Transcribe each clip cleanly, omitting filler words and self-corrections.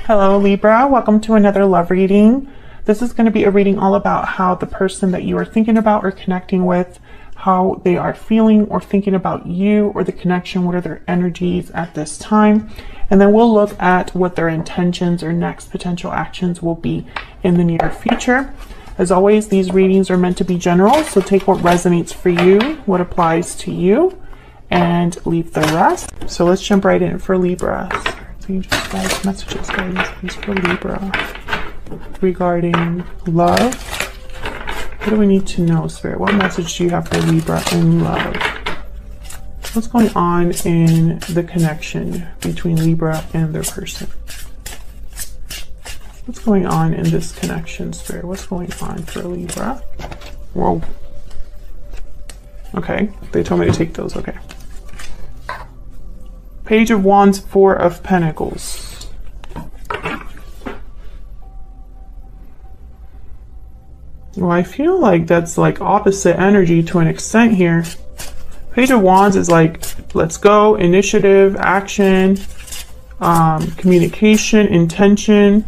Hello Libra, welcome to another love reading. This is going to be a reading all about how the person that you are thinking about or connecting with, how they are feeling or thinking about you or the connection, what are their energies at this time. And then we'll look at what their intentions or next potential actions will be in the near future. As always, these readings are meant to be general, so take what resonates for you, what applies to you, and leave the rest. So let's jump right in for Libra. Angels, guys, messages, guidance, please, for Libra regarding love. What do we need to know, Spirit? What message do you have for Libra in love? What's going on in the connection between Libra and their person? What's going on in this connection, Spirit? What's going on for Libra? Whoa. Okay, they told me to take those. Okay. Page of Wands, Four of Pentacles. Well, I feel like that's like opposite energy to an extent here. Page of Wands is like, let's go, initiative, action, communication, intention,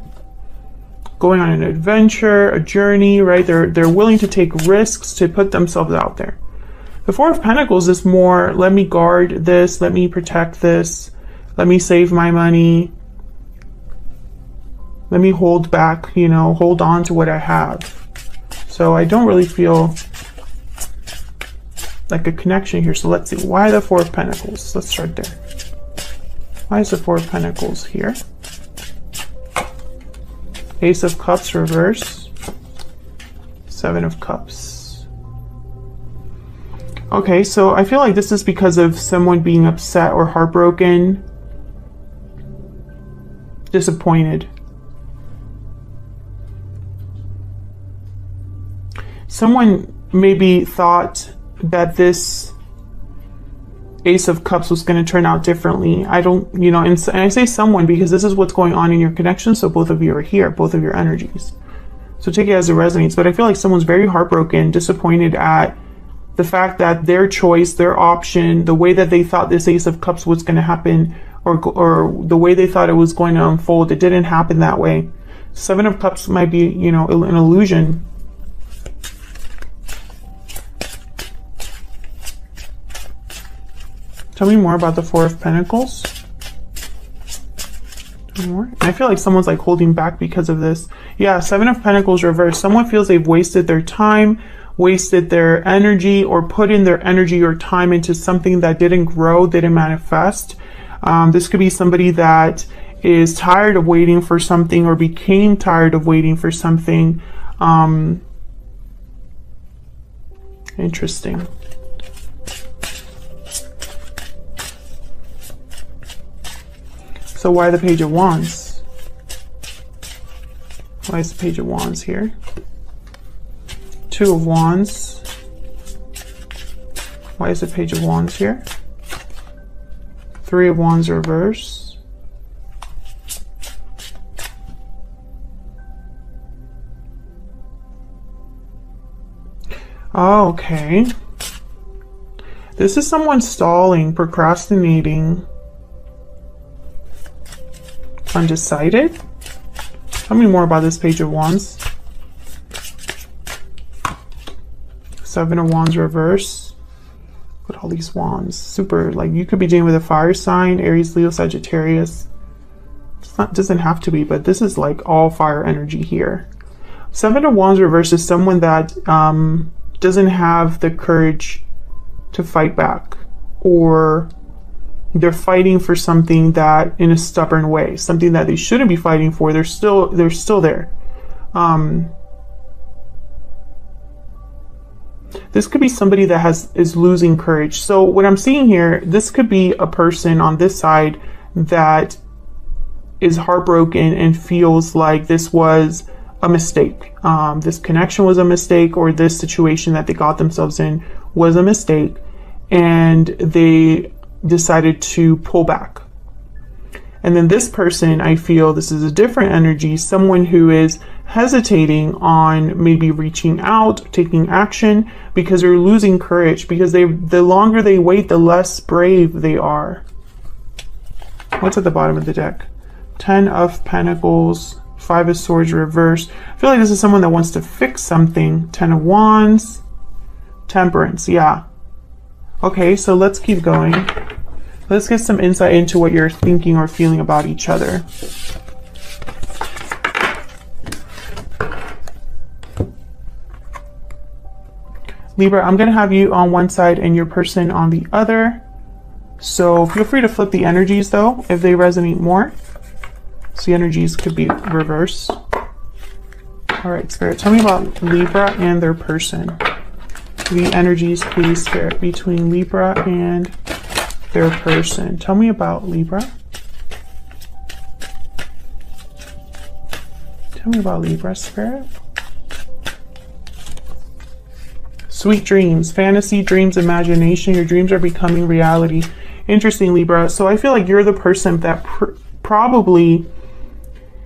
going on an adventure, a journey, right? They're willing to take risks to put themselves out there. The Four of Pentacles is more, let me guard this, let me protect this, let me save my money, let me hold back, you know, hold on to what I have. So I don't really feel like a connection here. So let's see, why the Four of Pentacles? Let's start there. Why is the Four of Pentacles here? Ace of Cups reverse, Seven of Cups. Okay, so I feel like this is because of someone being upset or heartbroken, disappointed. Someone maybe thought that this Ace of Cups was going to turn out differently. I don't, you know, and I say someone because this is what's going on in your connection. So both of you are here, both of your energies. So take it as it resonates. But I feel like someone's very heartbroken, disappointed at the fact that their choice, their option, the way that they thought this Ace of Cups was going to happen, or the way they thought it was going to unfold, it didn't happen that way. Seven of Cups might be, you know, an illusion. Tell me more about the Four of Pentacles. More. I feel like someone's like holding back because of this. Yeah, Seven of Pentacles reversed. Someone feels they've wasted their time, wasted their energy, or put in their energy or time into something that didn't grow, didn't manifest. This could be somebody that is tired of waiting for something or became tired of waiting for something. Interesting. So why the Page of Wands? Why is the Page of Wands here? Two of Wands. Why is the Page of Wands here? Three of Wands reverse. Oh, okay. This is someone stalling, procrastinating, undecided. Tell me more about this Page of Wands. Seven of Wands reverse. Look at all these wands. Super, like you could be dealing with a fire sign, Aries, Leo, Sagittarius. It's not, doesn't have to be, but this is like all fire energy here. Seven of Wands reverse is someone that doesn't have the courage to fight back, or they're fighting for something that in a stubborn way, something that they shouldn't be fighting for. They're still there. This could be somebody that is losing courage. So what I'm seeing here, this could be a person on this side that is heartbroken and feels like this was a mistake. This connection was a mistake, or this situation that they got themselves in was a mistake, and they decided to pull back. And then this person, I feel this is a different energy, someone who is hesitating on maybe reaching out, taking action, because they're losing courage, because the longer they wait, the less brave they are. What's at the bottom of the deck? 10 of Pentacles, 5 of Swords reverse. I feel like this is someone that wants to fix something. 10 of Wands, Temperance, yeah. Okay, so let's keep going. Let's get some insight into what you're thinking or feeling about each other. Libra, I'm going to have you on one side and your person on the other. So feel free to flip the energies though, if they resonate more. So the energies could be reversed. All right, Spirit, tell me about Libra and their person. The energies, please, Spirit, between Libra and their person. Tell me about Libra. Tell me about Libra, Spirit. Sweet dreams, fantasy, dreams, imagination. Your dreams are becoming reality. Interesting, Libra. So I feel like you're the person that probably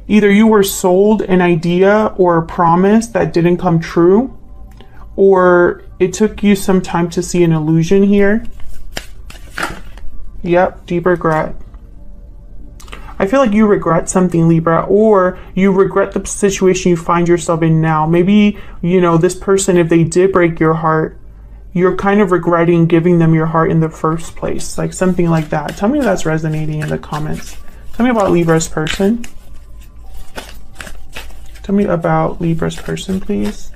either you were sold an idea or a promise that didn't come true, or it took you some time to see an illusion here. Yep, deep regret. I feel like you regret something, Libra, or you regret the situation you find yourself in now. Maybe, you know, this person, if they did break your heart, you're kind of regretting giving them your heart in the first place, like something like that. Tell me if that's resonating in the comments. Tell me about Libra's person. Tell me about Libra's person, please.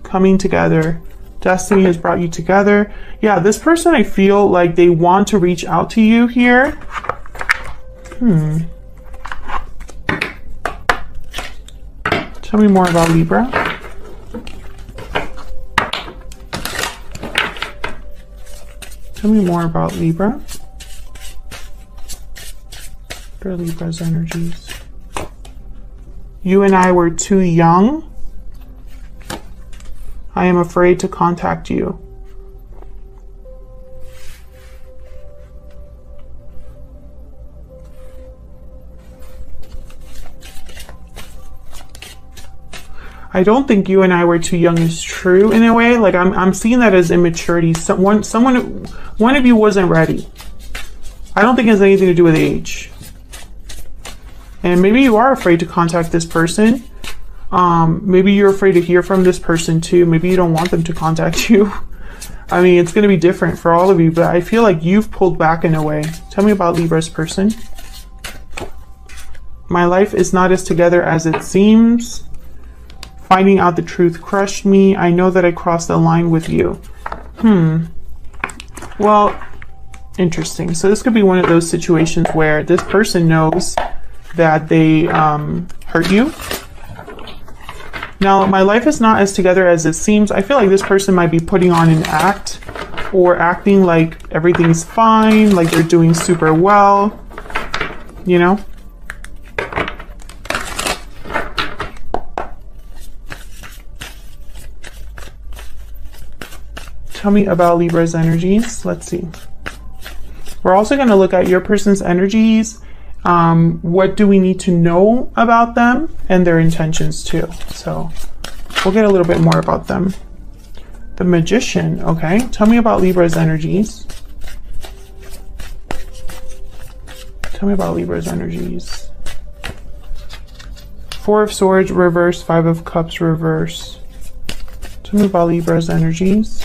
Coming together. Destiny has brought you together. Yeah, this person, I feel like they want to reach out to you here. Tell me more about Libra. Tell me more about Libra. What are Libra's energies? You and I were too young. I am afraid to contact you. I don't think you and I were too young is true in a way. Like I'm seeing that as immaturity. One of you wasn't ready. I don't think it has anything to do with age. And maybe you are afraid to contact this person. Maybe you're afraid to hear from this person too. Maybe you don't want them to contact you. I mean, it's going to be different for all of you, but I feel like you've pulled back in a way. Tell me about Libra's person. My life is not as together as it seems. Finding out the truth crushed me. I know that I crossed the line with you. Well, interesting. So this could be one of those situations where this person knows that they hurt you. Now, my life is not as together as it seems. I feel like this person might be putting on an act or acting like everything's fine, like they're doing super well, you know? Tell me about Libra's energies. Let's see. We're also going to look at your person's energies. What do we need to know about them and their intentions too? So we'll get a little bit more about them. The Magician, okay. Tell me about Libra's energies. Tell me about Libra's energies. 4 of Swords reverse, 5 of Cups reverse. Tell me about Libra's energies.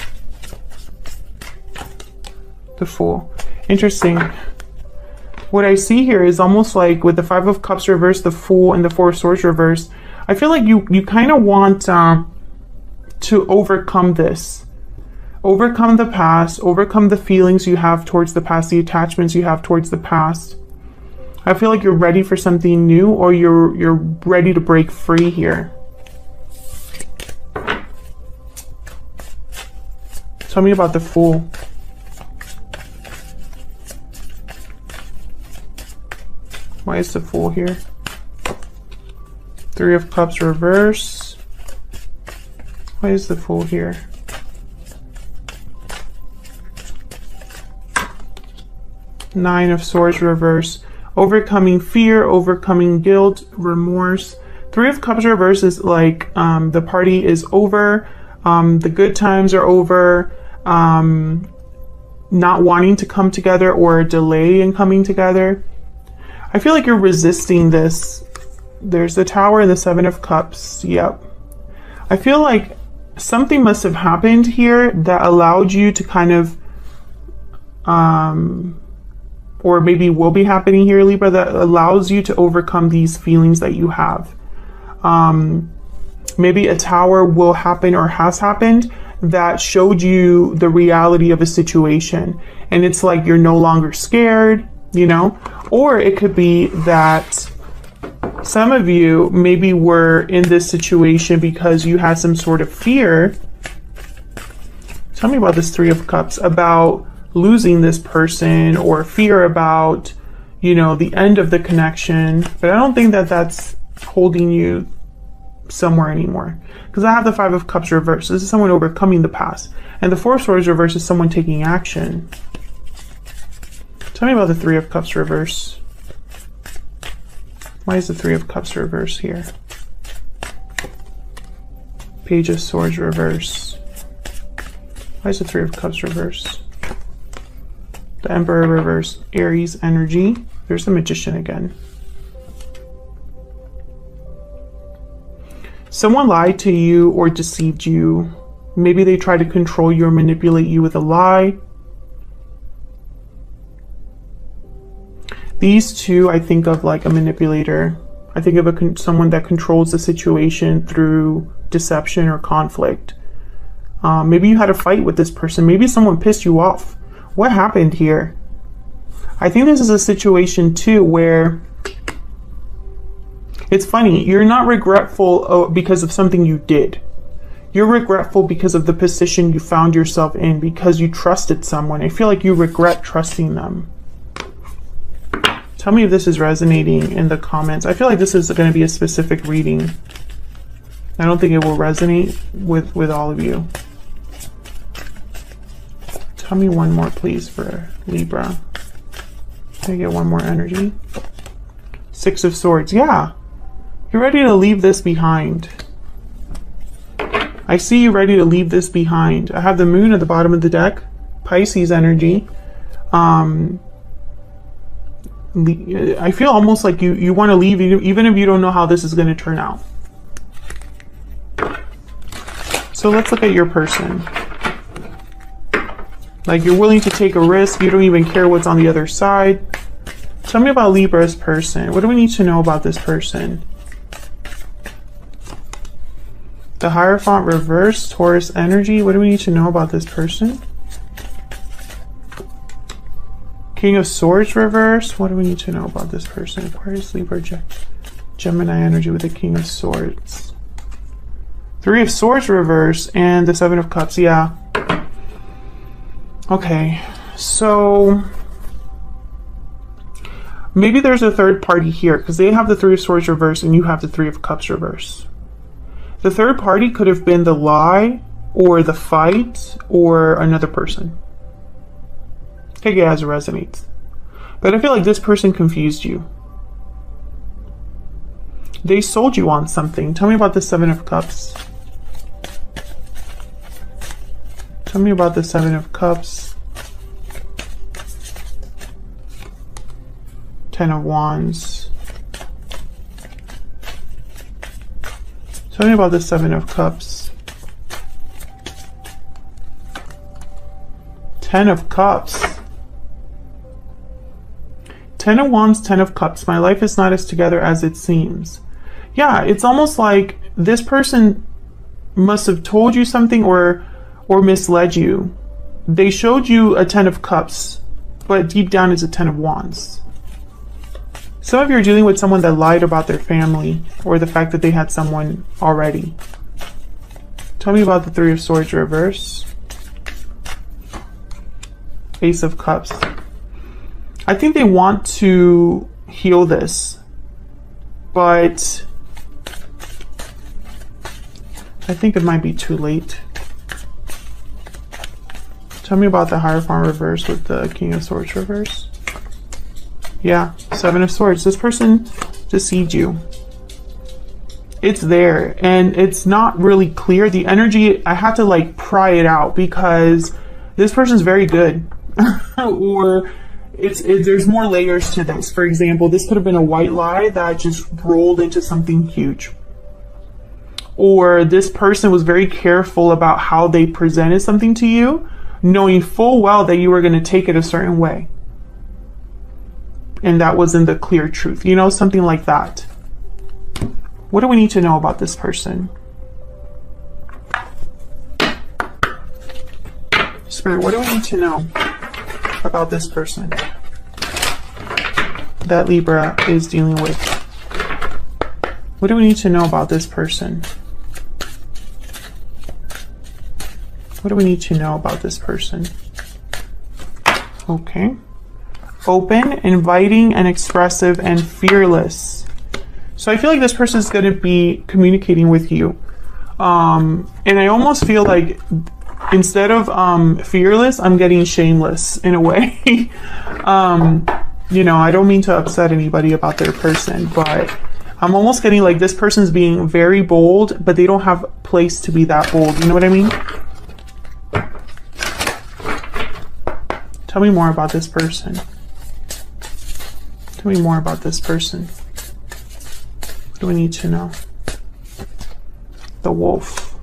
The Fool. Interesting. What I see here is almost like with the 5 of Cups reverse, the Fool, and the 4 of Swords reverse, I feel like you kind of want to overcome this. Overcome the past, overcome the feelings you have towards the past, the attachments you have towards the past. I feel like you're ready for something new, or you're ready to break free here. Tell me about the Fool. Why is the Fool here? 3 of Cups reverse. Why is the Fool here? Nine of Swords reverse. Overcoming fear, overcoming guilt, remorse. 3 of Cups reverse is like the party is over. The good times are over. Not wanting to come together or a delay in coming together. I feel like you're resisting this. There's the Tower and the Seven of Cups. Yep. I feel like something must have happened here that allowed you to kind of, or maybe will be happening here, Libra, that allows you to overcome these feelings that you have. Maybe a Tower will happen or has happened that showed you the reality of a situation. And it's like you're no longer scared, you know? Or it could be that some of you maybe were in this situation because you had some sort of fear. Tell me about this Three of Cups, about losing this person, or fear about, you know, the end of the connection. But I don't think that that's holding you somewhere anymore, because I have the Five of Cups reversed. This is someone overcoming the past, and the Four of Swords reversed is someone taking action. Tell me about the Three of Cups reverse. Why is the Three of Cups reverse here? Page of Swords reverse. Why is the Three of Cups reverse? The Emperor reverse. Aries energy. There's the Magician again. Someone lied to you or deceived you. Maybe they tried to control you or manipulate you with a lie. These two, I think of like a manipulator. I think of someone that controls the situation through deception or conflict. Maybe you had a fight with this person. Maybe someone pissed you off. What happened here? I think this is a situation too where it's funny. You're not regretful because of something you did. You're regretful because of the position you found yourself in, because you trusted someone. I feel like you regret trusting them. Tell me if this is resonating in the comments. I feel like this is going to be a specific reading. I don't think it will resonate with all of you. Tell me one more, please, for Libra. Can I get one more energy? Six of Swords. Yeah. You're ready to leave this behind. I see you ready to leave this behind. I have the Moon at the bottom of the deck. Pisces energy. I feel almost like you want to leave even if you don't know how this is going to turn out. So let's look at your person. Like, you're willing to take a risk. You don't even care what's on the other side. Tell me about Libra's person. What do we need to know about this person? The Hierophant reverse, Taurus energy. What do we need to know about this person? King of Swords reverse. What do we need to know about this person? Aquarius, Libra, Gemini energy with the King of Swords. Three of Swords reverse and the Seven of Cups. Yeah. Okay. So maybe there's a third party here, because they have the Three of Swords reverse and you have the Three of Cups reverse. The third party could have been the lie or the fight or another person. Take it as it resonates. But I feel like this person confused you. They sold you on something. Tell me about the Seven of Cups. Tell me about the Seven of Cups. Ten of Wands. Tell me about the Seven of Cups. Ten of Cups. Ten of Wands, Ten of Cups. My life is not as together as it seems. Yeah, it's almost like this person must have told you something or misled you. They showed you a Ten of Cups, but deep down it's a Ten of Wands. Some of you are dealing with someone that lied about their family or the fact that they had someone already. Tell me about the Three of Swords reverse. Ace of Cups. I think they want to heal this, but I think it might be too late. Tell me about the Hierophant reverse with the King of Swords reverse. Yeah, Seven of Swords. This person deceived you. It's there, and it's not really clear. The energy, I had to like pry it out because this person's very good. Or there's more layers to this. For example, this could have been a white lie that just rolled into something huge. Or this person was very careful about how they presented something to you, knowing full well that you were going to take it a certain way. And that wasn't the clear truth, you know, something like that. What do we need to know about this person? Spirit, what do we need to know about this person that Libra is dealing with? What do we need to know about this person? What do we need to know about this person? Okay. Open, inviting, and expressive, and fearless. So I feel like this person is going to be communicating with you. And I almost feel like instead of fearless, I'm getting shameless in a way. You know, I don't mean to upset anybody about their person, but I'm almost getting like this person's being very bold, but they don't have place to be that bold. You know what I mean? Tell me more about this person. Tell me more about this person. What do we need to know? The wolf.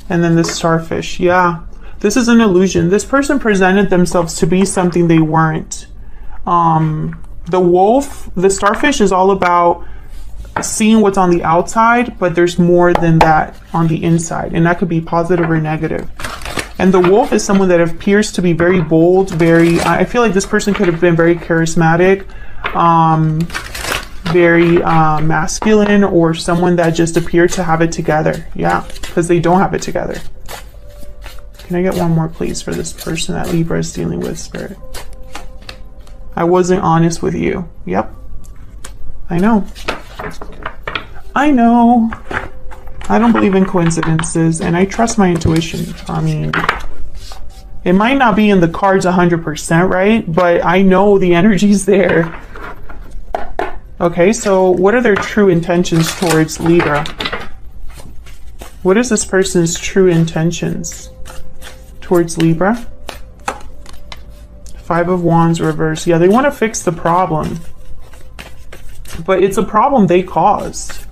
And then the starfish. Yeah, this is an illusion. This person presented themselves to be something they weren't. The wolf, the starfish is all about seeing what's on the outside, but there's more than that on the inside. And that could be positive or negative. And the wolf is someone that appears to be very bold, very, I feel like this person could have been very charismatic, very masculine, or someone that just appeared to have it together. Yeah, because they don't have it together. Can I get one more, please, for this person that Libra is dealing with, Spirit? I wasn't honest with you. Yep. I know. I know. I don't believe in coincidences, and I trust my intuition. I mean, it might not be in the cards 100%, right? But I know the energy's there. Okay, so what are their true intentions towards Libra? What is this person's true intentions towards Libra? 5 of Wands reversed. Yeah, they want to fix the problem, but it's a problem they caused.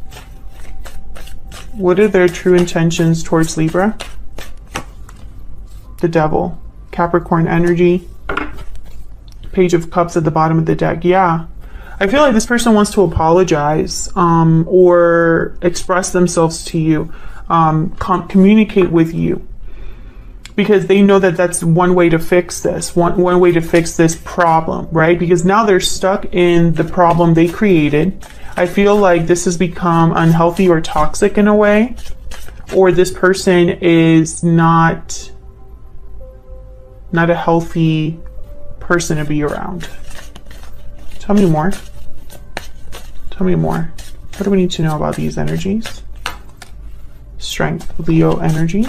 What are their true intentions towards Libra? The Devil, Capricorn energy, Page of Cups at the bottom of the deck. Yeah, I feel like this person wants to apologize or express themselves to you, communicate with you, because they know that that's one way to fix this, one way to fix this problem, right? Because now they're stuck in the problem they created. I feel like this has become unhealthy or toxic in a way, or this person is not a healthy person to be around. Tell me more. Tell me more. What do we need to know about these energies? Strength, Leo energy.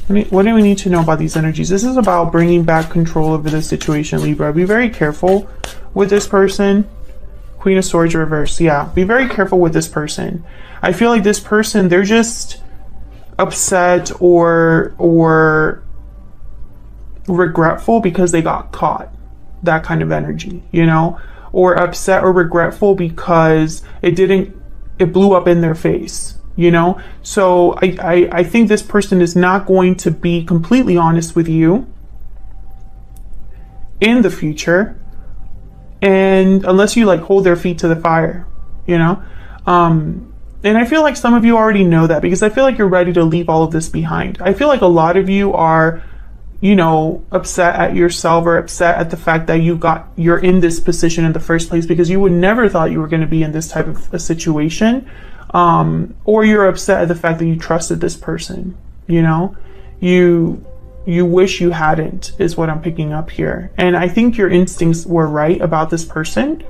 What do we need to know about these energies? This is about bringing back control over the situation, Libra. Be very careful with this person. Queen of Swords reversed. Yeah, be very careful with this person. I feel like this person, they're just upset or regretful because they got caught. That kind of energy, you know? Or upset or regretful because it blew up in their face, you know? So I think this person is not going to be completely honest with you in the future. And unless you like hold their feet to the fire, you know? And I feel like some of you already know that, because I feel like you're ready to leave all of this behind. I feel like a lot of you are, you know, upset at yourself or upset at the fact that you're in this position in the first place, because you would never thought you were going to be in this type of a situation. Or you're upset at the fact that you trusted this person, you know? You wish you hadn't, is what I'm picking up here. And I think your instincts were right about this person.